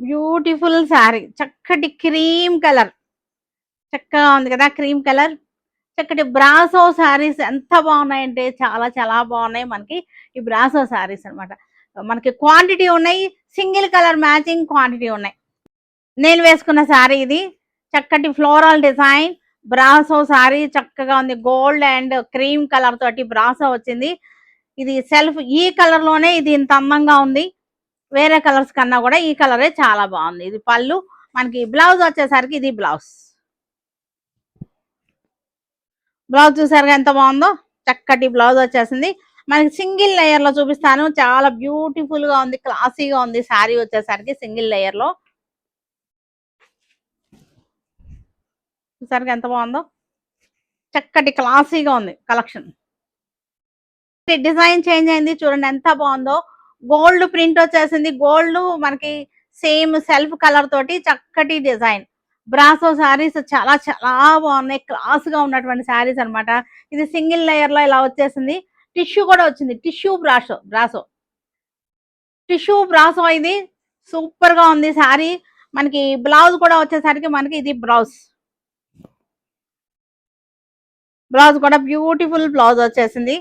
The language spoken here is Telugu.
బ్యూటిఫుల్ శారీ, చక్కటి క్రీమ్ కలర్, చక్కగా ఉంది కదా క్రీమ్ కలర్. చక్కటి బ్రాసో శారీస్ ఎంత బాగున్నాయంటే చాలా చాలా బాగున్నాయి మనకి. ఈ బ్రాసో శారీస్ అన్నమాట. మనకి క్వాంటిటీ ఉన్నాయి, సింగిల్ కలర్ మ్యాచింగ్ క్వాంటిటీ ఉన్నాయి. నేను వేసుకున్న శారీ ఇది, చక్కటి ఫ్లోరల్ డిజైన్ బ్రాసో శారీ, చక్కగా ఉంది. గోల్డ్ అండ్ క్రీమ్ కలర్ తోటి బ్రాసో వచ్చింది. ఇది సెల్ఫ్ ఈ కలర్ లోనే ఇది ఇంత అందంగా ఉంది. వేరే కలర్స్ కన్నా కూడా ఈ కలరే చాలా బాగుంది. ఇది పళ్ళు. మనకి బ్లౌజ్ వచ్చేసరికి ఇది బ్లౌజ్. బ్లౌజ్ చూసారుగా ఎంత బాగుందో, చక్కటి బ్లౌజ్ వచ్చేసింది. మనకి సింగిల్ లేయర్ లో చూపిస్తాను. చాలా బ్యూటిఫుల్ గా ఉంది, క్లాసీగా ఉంది శారీ వచ్చేసరికి సింగిల్ లేయర్ లో. చూసారుగా ఎంత బాగుందో, చక్కటి క్లాసీగా ఉంది కలెక్షన్. డిజైన్ చేంజ్ అయింది చూడండి ఎంత బాగుందో. గోల్డ్ ప్రింట్ వచ్చేసింది. గోల్డ్ మనకి సేమ్ సెల్ఫ్ కలర్ తోటి చక్కటి డిజైన్. బ్రాసో శారీస్ చాలా చాలా బాగున్నాయి, క్లాస్ గా ఉన్నటువంటి శారీస్ అన్నమాట. ఇది సింగిల్ లేయర్ లో ఇలా వచ్చేసింది. టిష్యూ కూడా వచ్చింది, tissue brasso brasso tissue brasso ఇది సూపర్ గా ఉంది శారీ. మనకి బ్లౌజ్ కూడా వచ్చేసరికి మనకి ఇది బ్లౌజ్. బ్లౌజ్ కూడా బ్యూటిఫుల్ బ్లౌజ్ వచ్చేసింది.